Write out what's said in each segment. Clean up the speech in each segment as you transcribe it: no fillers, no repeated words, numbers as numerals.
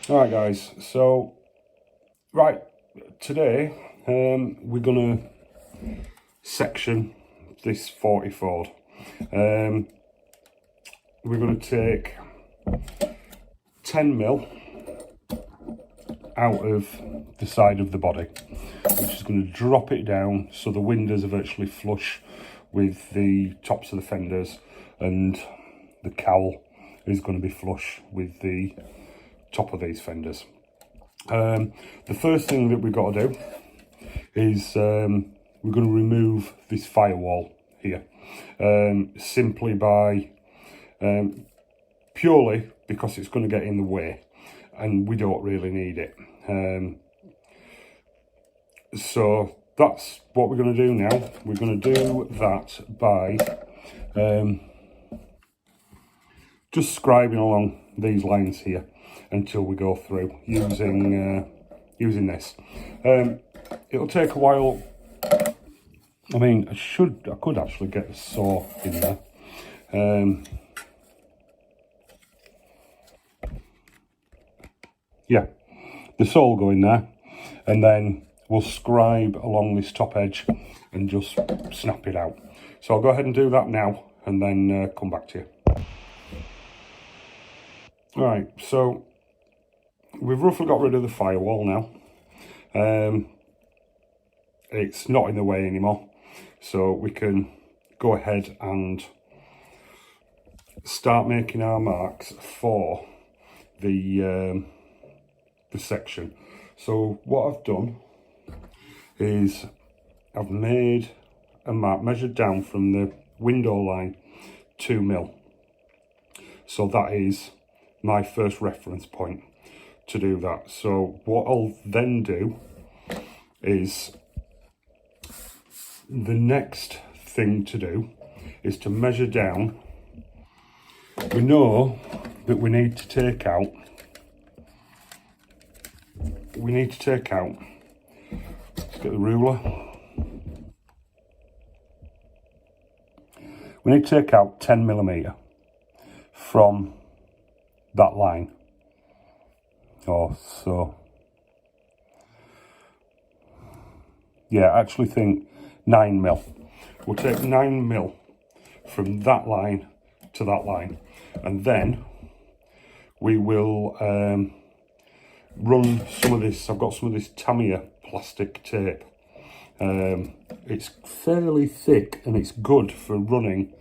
Alright guys, so today we're gonna section this 40 Ford. We're gonna take 10mm out of the side of the body. We're just going to drop it down so the windows are virtually flush with the tops of the fenders, and the cowl is going to be flush with the top of these fenders. The first thing that we've got to do is we're going to remove this firewall here, simply by purely because it's going to get in the way and we don't really need it. So that's what we're going to do now. We're going to do that by just scribing along these lines here until we go through using this. It'll take a while. I mean, I could actually get the saw in there. Yeah, the saw will go in there, and then we'll scribe along this top edge and just snap it out. So I'll go ahead and do that now and then come back to you. Alright, so we've roughly got rid of the firewall now. It's not in the way anymore, so we can go ahead and start making our marks for the section. So what I've done is I've made a mark, measured down from the window line 2mm. So that is my first reference point to do that. So what I'll then do is, the next thing to do is to measure down. We know that we need to take out, let's get the ruler. We need to take out 10mm from that line. So yeah, I actually think 9mm. We'll take 9mm from that line to that line, and then we will run some of this. I've got some of this Tamiya plastic tape. It's fairly thick and it's good for running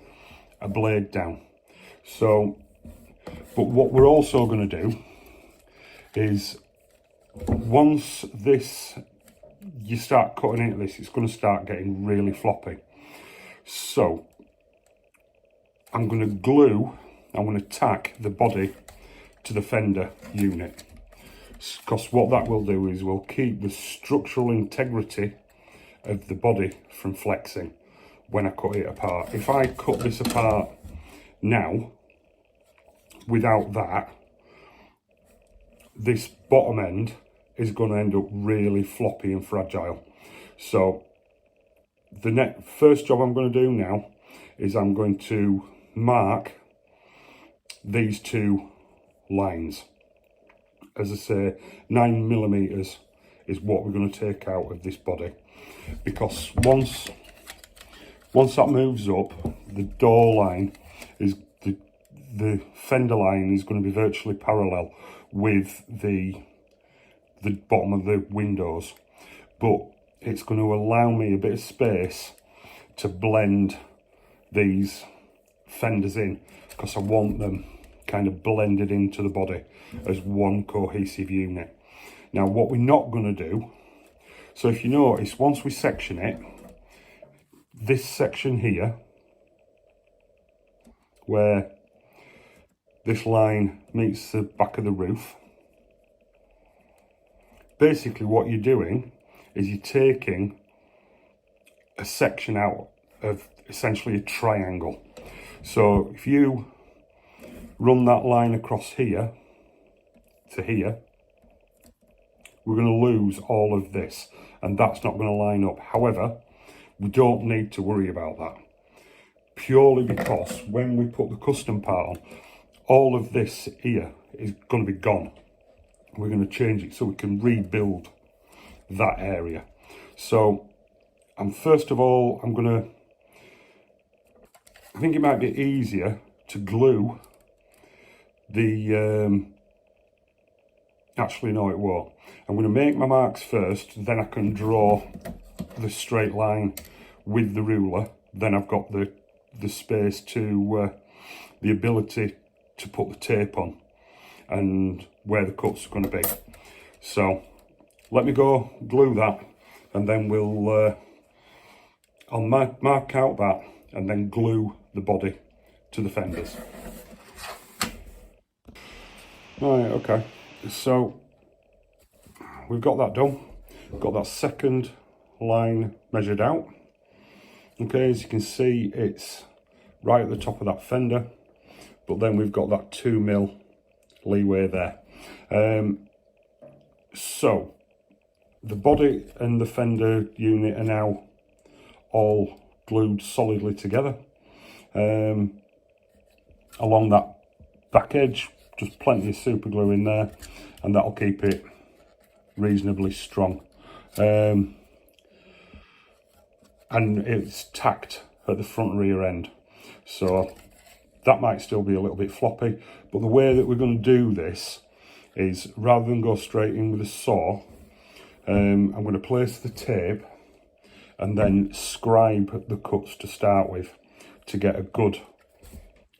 a blade down. So, but what we're also going to do is, once this, you start cutting into this, it's going to start getting really floppy. So I'm going to tack the body to the fender unit, because what that will do is will keep the structural integrity of the body from flexing when I cut it apart. If I cut this apart now without that, this bottom end is going to end up really floppy and fragile. So the first job I'm going to do now is I'm going to mark these two lines. As I say, 9mm is what we're going to take out of this body, because once that moves up, the door line is, the fender line is going to be virtually parallel with the bottom of the windows, but it's going to allow me a bit of space to blend these fenders in, because I want them kind of blended into the body as one cohesive unit. Now what we're not going to do, so if you notice, once we section it, this section here, where this line meets the back of the roof, basically what you're doing is you're taking a section out of essentially a triangle. So if you run that line across here to here, we're going to lose all of this, and that's not going to line up. However, we don't need to worry about that, purely because when we put the custom part on, all of this here is going to be gone. we're going to change it so we can rebuild that area. So first of all, I think it might be easier to glue the, actually no it won't. I'm going to make my marks first, then I can draw the straight line with the ruler. Then I've got the space to, the ability to put the tape on and where the cuts are going to be. So let me go glue that, and then I'll mark out that and then glue the body to the fenders. Right, okay, so we've got that done. Got that second line measured out. Okay, as you can see, it's right at the top of that fender, but then we've got that 2mm leeway there. So the body and the fender unit are now all glued solidly together. Along that back edge, just plenty of super glue in there, and that'll keep it reasonably strong. And it's tacked at the front and rear end, so that might still be a little bit floppy, but the way that we're going to do this is, rather than go straight in with a saw, I'm going to place the tape and then scribe the cuts to start with to get a good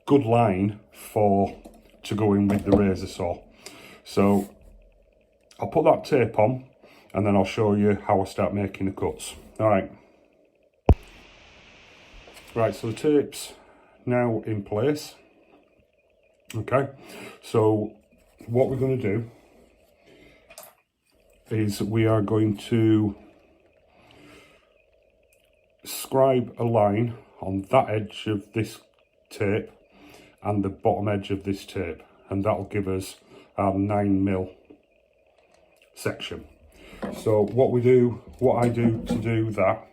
line to go in with the razor saw. So I'll put that tape on and then I'll show you how I start making the cuts. Alright, so the tape's now in place. Okay, so what we're going to do is we are going to scribe a line on that edge of this tape and the bottom edge of this tape, and that'll give us our 9mm section. So what I do to do that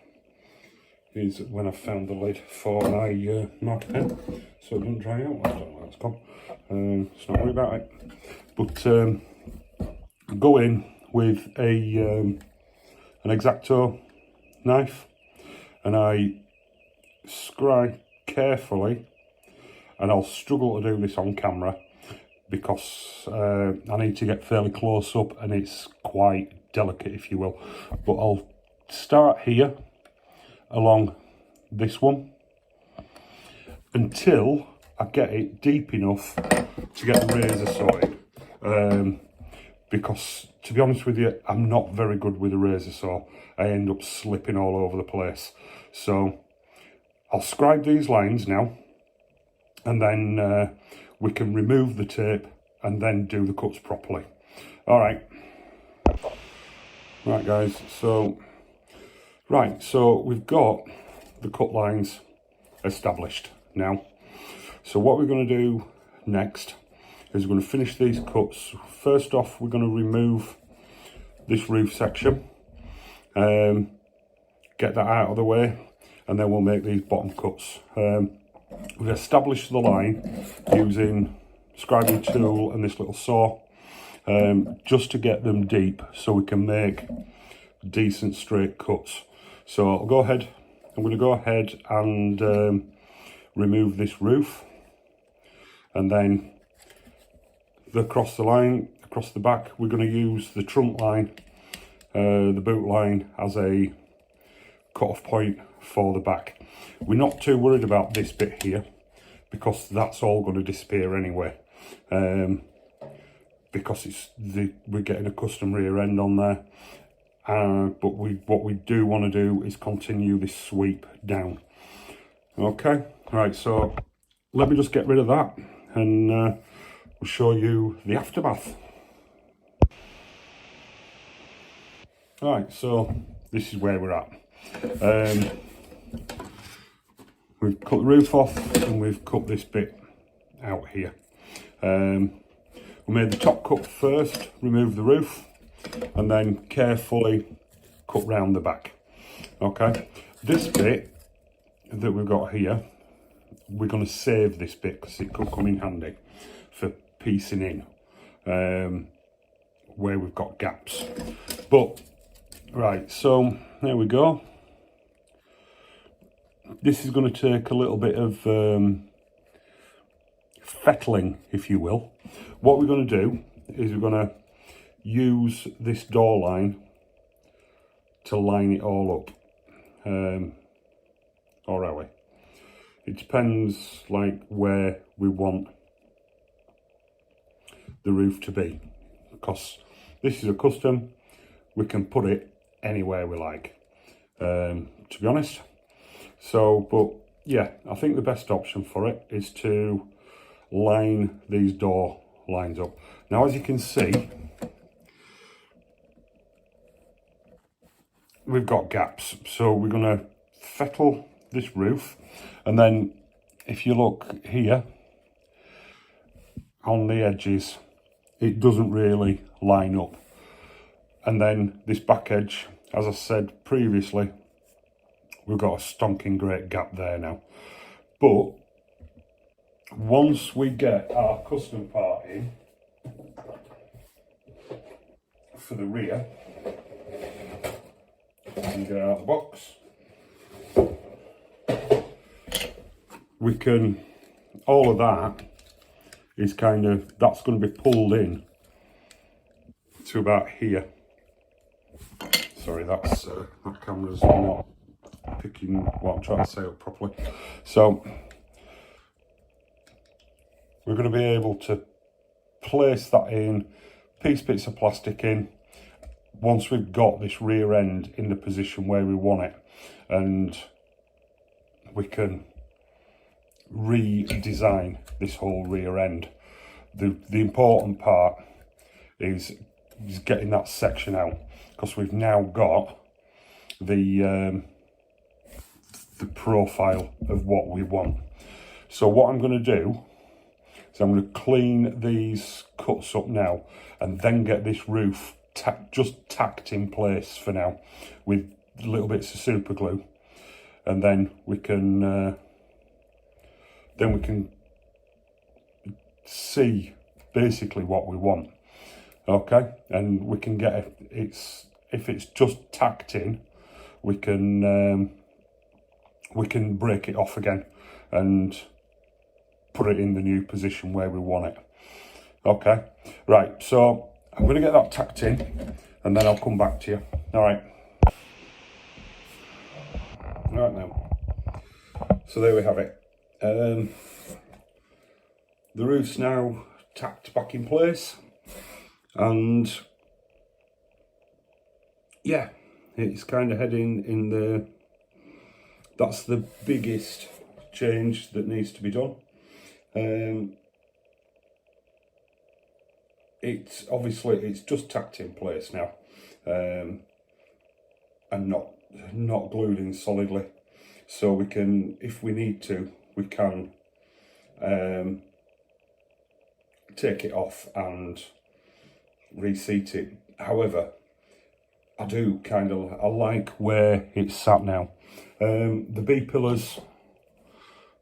is, when I've found the lid for my marker pen so it doesn't dry out, I don't know where it's gone, let's not worry about it, but go in with an X-Acto knife, and I scribe carefully, and I'll struggle to do this on camera because I need to get fairly close up and it's quite delicate, if you will, but I'll start here along this one until I get it deep enough to get the razor saw, because to be honest with you, I'm not very good with a razor saw. I end up slipping all over the place. So I'll scribe these lines now, and then we can remove the tape and then do the cuts properly. Right guys, so we've got the cut lines established now. So what we're going to do next is we're going to finish these cuts. First off, we're going to remove this roof section, get that out of the way, and then we'll make these bottom cuts. We've established the line using scribing tool and this little saw, just to get them deep so we can make decent straight cuts. So I'm going to go ahead and remove this roof, and then across the line, across the back, we're going to use the trunk line, the boot line, as a cut-off point for the back. We're not too worried about this bit here because that's all going to disappear anyway, because we're getting a custom rear end on there. But what we do want to do is continue this sweep down. Okay, right, so let me just get rid of that, and we'll show you the aftermath. Alright, so this is where we're at. We've cut the roof off and we've cut this bit out here. We made the top cut first, remove the roof, and then carefully cut round the back. Okay, this bit that we've got here, we're going to save this bit because it could come in handy for piecing in. where we've got gaps. But right, so there we go. This is going to take a little bit of fettling, if you will. What we're going to do is we're going to use this door line to line it all up. Or are we? It depends like where we want the roof to be, because this is a custom. We can put it anywhere we like, to be honest. So, but yeah, I think the best option for it is to line these door lines up. Now, as you can see, we've got gaps, so we're going to fettle this roof, and then if you look here on the edges, it doesn't really line up. And then this back edge, as I said previously, we've got a stonking great gap there now. But once we get our custom part in for the rear, and get it out of the box, we can, all of that is kind of, that's going to be pulled in to about here. Sorry, that's that camera's not picking what I'm trying to say up properly. So we're going to be able to place that in, piece bits of plastic in, once we've got this rear end in the position where we want it, and we can redesign this whole rear end. The important part is getting that section out, because we've now got the profile of what we want. So what I'm going to do is I'm going to clean these cuts up now, and then get this roof just tacked in place for now with little bits of super glue, and then we can see basically what we want. Okay, and we can get if it's just tacked in, we can break it off again and put it in the new position where we want it. Okay, right, so I'm going to get that tacked in, and then I'll come back to you. All right. Right now, so there we have it. The roof's now tacked back in place, and yeah, it's kind of heading in the, that's the biggest change that needs to be done. It's obviously, it's just tacked in place now, and not glued in solidly, so we can, if we need to, we can take it off and reseat it. However, I like where it's sat now. The B pillars,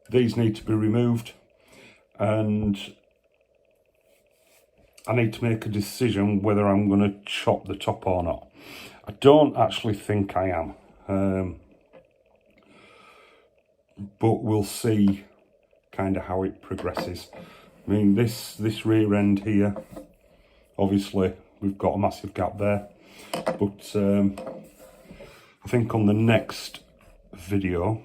these need to be removed, and I need to make a decision whether I'm going to chop the top or not. I don't actually think I am, but we'll see kind of how it progresses. I mean, this rear end here, obviously we've got a massive gap there, but I think on the next video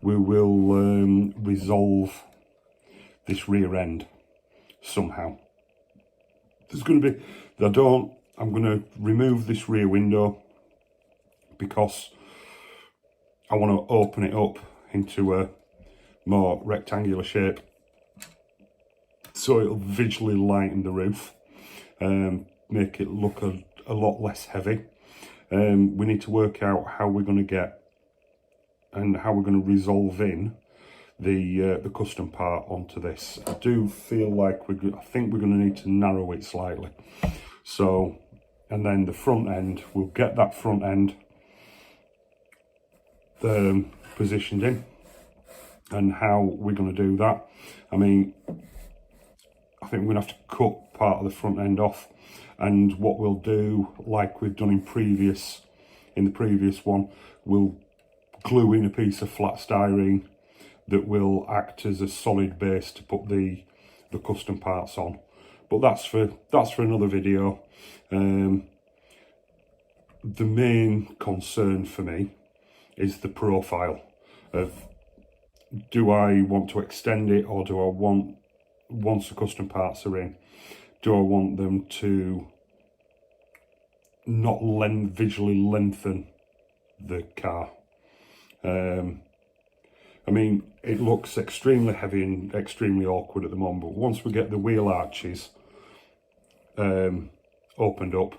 we will resolve this rear end somehow. There's going to be, I'm going to remove this rear window because I want to open it up into a more rectangular shape, so it'll visually lighten the roof, make it look a lot less heavy. We need to work out how we're going to get and how we're going to resolve in the custom part onto this. I do feel like I think we're going to need to narrow it slightly. So, and then the front end, we'll get that front end positioned in, and how we're going to do that. I mean, I think we're going to have to cut part of the front end off And what we'll do, like we've done in the previous one, we'll glue in a piece of flat styrene that will act as a solid base to put the custom parts on. But that's for another video. The main concern for me is the profile of, do I want to extend it, or do I want, once the custom parts are in, do I want them to not visually lengthen the car? I mean, it looks extremely heavy and extremely awkward at the moment, but once we get the wheel arches opened up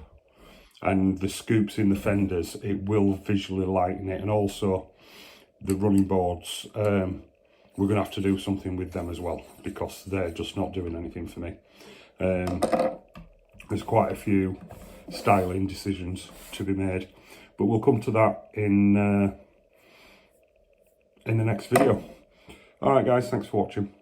and the scoops in the fenders, it will visually lighten it. And also the running boards, we're going to have to do something with them as well, because they're just not doing anything for me. There's quite a few styling decisions to be made, but we'll come to that in the next video. All right, guys, thanks for watching.